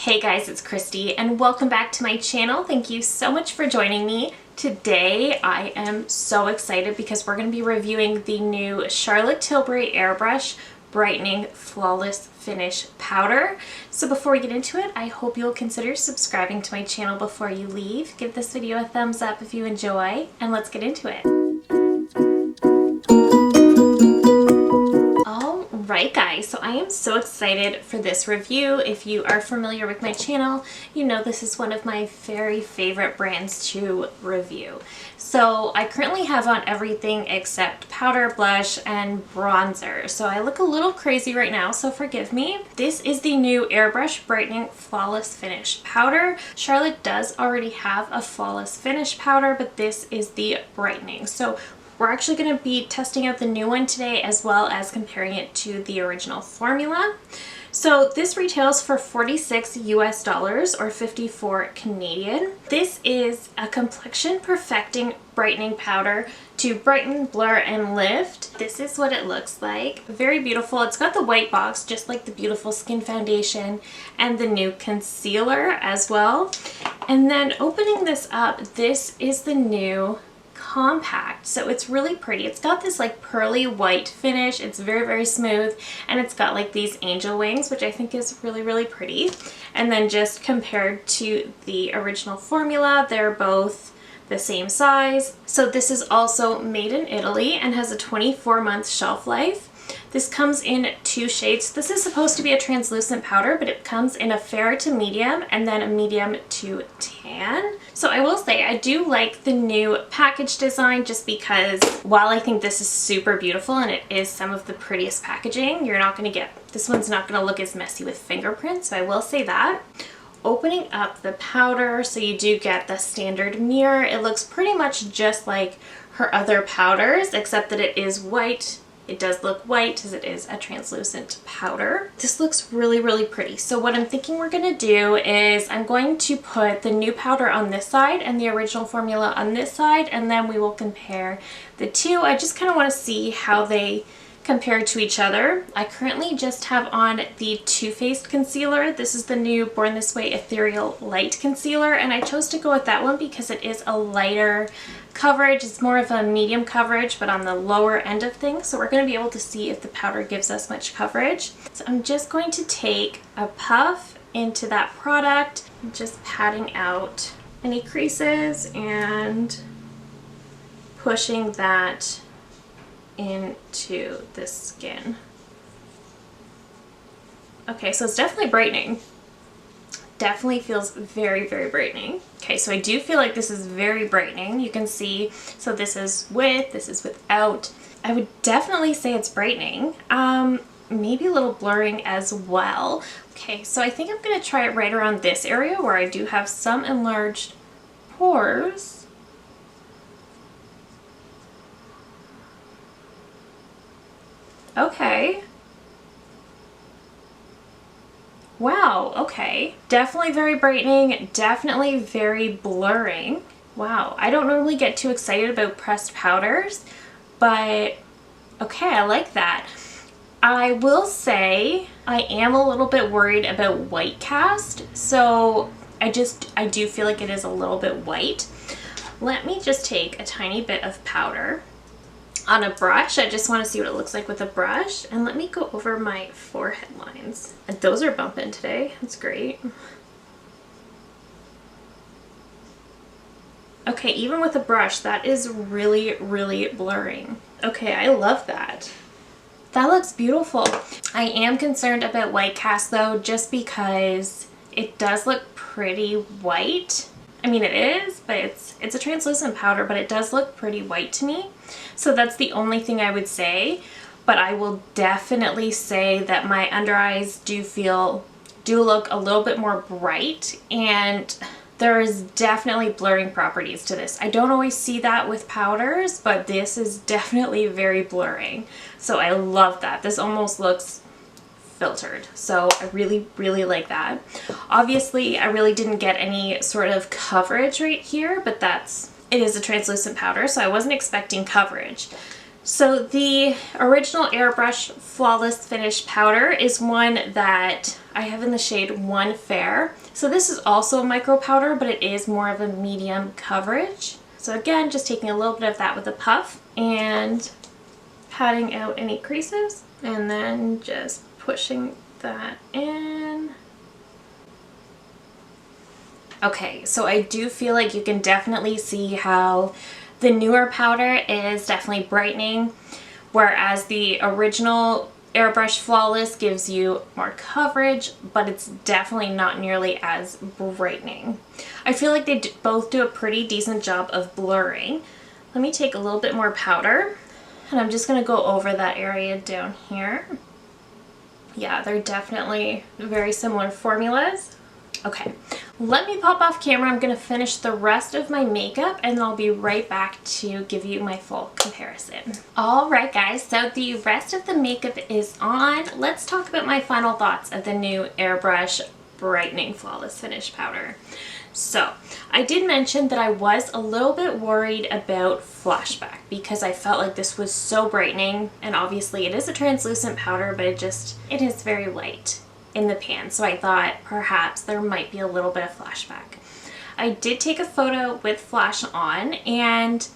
Hey guys, it's Christy and welcome back to my channel. Thank you so much for joining me. Today I am so excited because we're going to be reviewing the new Charlotte Tilbury Airbrush Brightening Flawless Finish Powder. So before we get into it, I hope you'll consider subscribing to my channel before you leave. Give this video a thumbs up if you enjoy, and let's get into it. Alright guys, so I am so excited for this review. If you are familiar with my channel, you know this is one of my very favorite brands to review. So I currently have on everything except powder, blush, and bronzer. So I look a little crazy right now, so forgive me. This is the new Airbrush Brightening Flawless Finish Powder. Charlotte does already have a Flawless Finish powder, but this is the brightening. So we're actually going to be testing out the new one today as well as comparing it to the original formula. So this retails for $46 US or 54 Canadian. This is a complexion perfecting brightening powder to brighten, blur, and lift. This is what it looks like. Very beautiful. It's got the white box just like the beautiful skin foundation and the new concealer as well. And then opening this up, this is the new compact. So it's really pretty. It's got this like pearly white finish. It's very smooth, and it's got like these angel wings, which I think is really pretty. And then just compared to the original formula, they're both the same size. So this is also made in Italy and has a 24-month shelf life. This comes in two shades. This is supposed to be a translucent powder, but it comes in a fair to medium and then a medium to tan. So I will say I do like the new package design just because while I think this is super beautiful and it is some of the prettiest packaging, this one's not going to look as messy with fingerprints, so I will say that. Opening up the powder, so you do get the standard mirror. It looks pretty much just like her other powders, except that it is white. It does look white as it is a translucent powder. This looks really pretty. So what I'm thinking we're going to do is I'm going to put the new powder on this side and the original formula on this side, and then we will compare the two. I just kind of want to see how they compare to each other. I currently just have on the Too Faced concealer. This is the new Born This Way Ethereal Light Concealer, and I chose to go with that one because it is a lighter coverage. It's more of a medium coverage, but on the lower end of things. So we're going to be able to see if the powder gives us much coverage. So I'm just going to take a puff into that product, just patting out any creases and pushing that into the skin. Okay, so it's definitely brightening. Definitely feels very brightening. Okay, so I do feel like this is very brightening. You can see, so this is with, this is without. I would definitely say it's brightening. Maybe a little blurring as well. Okay, so I think I'm gonna try it right around this area where I do have some enlarged pores. Okay. Wow, okay. Definitely very brightening, definitely very blurring. Wow, I don't normally get too excited about pressed powders, but okay, I like that. I will say I am a little bit worried about white cast, so I do feel like it is a little bit white. Let me just take a tiny bit of powder on a brush. I just want to see what it looks like with a brush, and let me go over my forehead lines. And those are bumping today. That's great. Okay, even with a brush, that is really blurring. Okay, I love that. That looks beautiful. I am concerned about white cast though, just because it does look pretty white. I mean, it is, but it's a translucent powder, but it does look pretty white to me. So that's the only thing I would say. But I will definitely say that my under eyes do look a little bit more bright, and there is definitely blurring properties to this. I don't always see that with powders, but this is definitely very blurring. So I love that. This almost looks filtered. So I really like that. Obviously, I really didn't get any sort of coverage right here, but it is a translucent powder, so I wasn't expecting coverage. So the original Airbrush Flawless Finish powder is one that I have in the shade One Fair. So this is also a micro powder, but it is more of a medium coverage. So again, just taking a little bit of that with a puff and patting out any creases and then just pushing that in. Okay, so I do feel like you can definitely see how the newer powder is definitely brightening, whereas the original Airbrush Flawless gives you more coverage, but it's definitely not nearly as brightening. I feel like they both do a pretty decent job of blurring. Let me take a little bit more powder, and I'm just going to go over that area down here. Yeah, they're definitely very similar formulas. Okay, let me pop off camera. I'm going to finish the rest of my makeup and I'll be right back to give you my full comparison. Alright guys, so the rest of the makeup is on. Let's talk about my final thoughts of the new Airbrush Brightening Flawless Finish Powder. So, I did mention that I was a little bit worried about flashback because I felt like this was so brightening, and obviously it is a translucent powder, but it is very light in the pan, so I thought perhaps there might be a little bit of flashback. I did take a photo with flash on and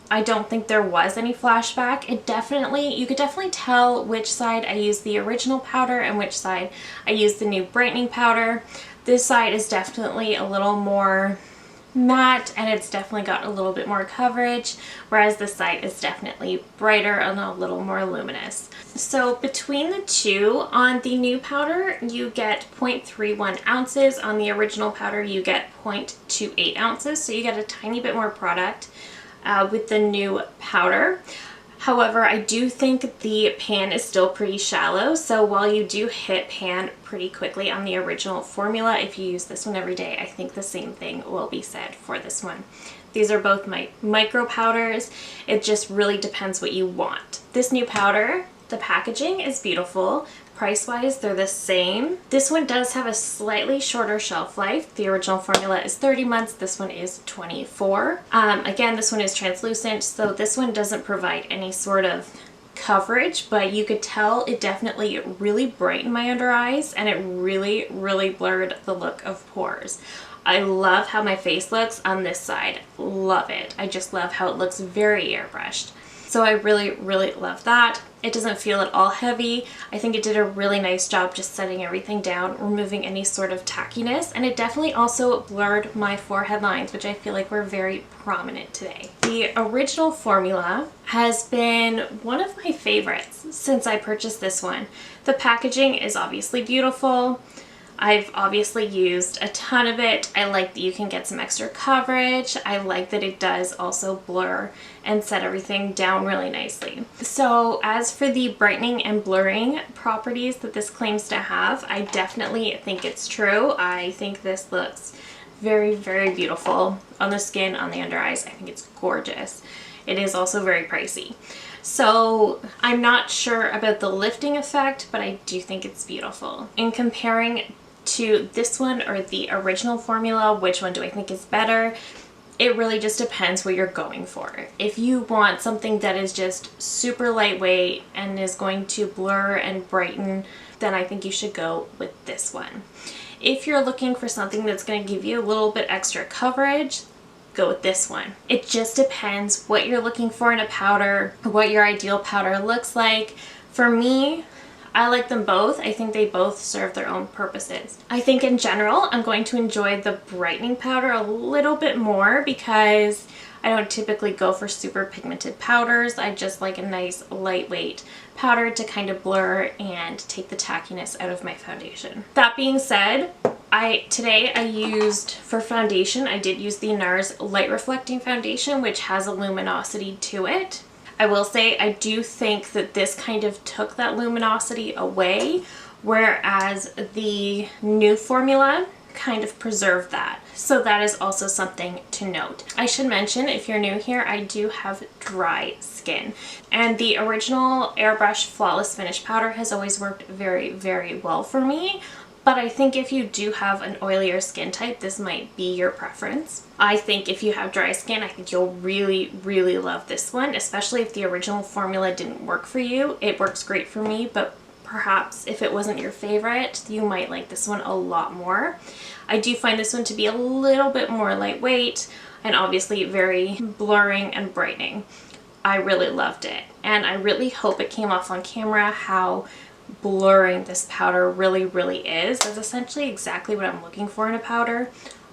I don't think there was any flashback. You could definitely tell which side I used the original powder and which side I used the new brightening powder. This side is definitely a little more matte and it's definitely got a little bit more coverage, whereas this side is definitely brighter and a little more luminous. So between the two, on the new powder you get 0.31 ounces, on the original powder you get 0.28 ounces, so you get a tiny bit more product with the new powder. However, I do think the pan is still pretty shallow, so while you do hit pan pretty quickly on the original formula, if you use this one every day, I think the same thing will be said for this one. These are both my micro powders. It just really depends what you want. This new powder, the packaging is beautiful. Price-wise, they're the same. This one does have a slightly shorter shelf life. The original formula is 30 months. This one is 24. Again, this one is translucent, so this one doesn't provide any sort of coverage, but you could tell it definitely really brightened my under eyes and it really, really blurred the look of pores. I love how my face looks on this side. Love it. I just love how it looks very airbrushed. So I really, really love that. It doesn't feel at all heavy. I think it did a really nice job just setting everything down, removing any sort of tackiness, and it definitely also blurred my forehead lines, which I feel like were very prominent today. The original formula has been one of my favorites since I purchased this one. The packaging is obviously beautiful. I've obviously used a ton of it. I like that you can get some extra coverage. I like that it does also blur and set everything down really nicely. So as for the brightening and blurring properties that this claims to have, I definitely think it's true. I think this looks very, very beautiful on the skin, on the under eyes. I think it's gorgeous. It is also very pricey. So I'm not sure about the lifting effect, but I do think it's beautiful. In comparing to this one or the original formula, which one do I think is better? It really just depends what you're going for. If you want something that is just super lightweight and is going to blur and brighten, then I think you should go with this one. If you're looking for something that's going to give you a little bit extra coverage, go with this one. It just depends what you're looking for in a powder, what your ideal powder looks like. For me, I like them both. I think they both serve their own purposes. I think in general, I'm going to enjoy the brightening powder a little bit more because I don't typically go for super pigmented powders. I just like a nice lightweight powder to kind of blur and take the tackiness out of my foundation. That being said, today I used, for foundation, I did use the NARS Light Reflecting Foundation, which has a luminosity to it. I will say I do think that this kind of took that luminosity away, whereas the new formula kind of preserved that. So that is also something to note. I should mention, if you're new here, I do have dry skin. And the original Airbrush Flawless Finish Powder has always worked very, very well for me. But I think if you do have an oilier skin type, this might be your preference. I think if you have dry skin, I think you'll really, really love this one, especially if the original formula didn't work for you. It works great for me, but perhaps if it wasn't your favorite, you might like this one a lot more. I do find this one to be a little bit more lightweight and obviously very blurring and brightening. I really loved it, and I really hope it came off on camera how blurring this powder really is. That's essentially exactly what I'm looking for in a powder.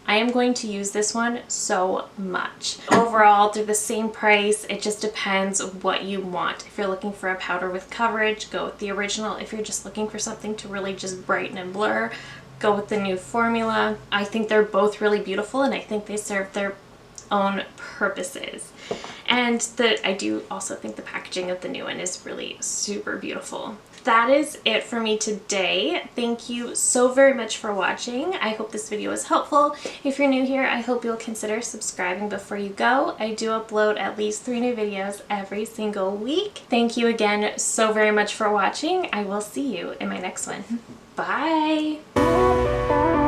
I am going to use this one so much. Overall, they're the same price. It just depends what you want. If you're looking for a powder with coverage, go with the original. If you're just looking for something to really just brighten and blur, go with the new formula. I think they're both really beautiful, and I think they serve their own purposes. And I do also think the packaging of the new one is really super beautiful. That is it for me today. Thank you so very much for watching. I hope this video was helpful. If you're new here, I hope you'll consider subscribing before you go. I do upload at least 3 new videos every single week. Thank you again so very much for watching. I will see you in my next one. Bye!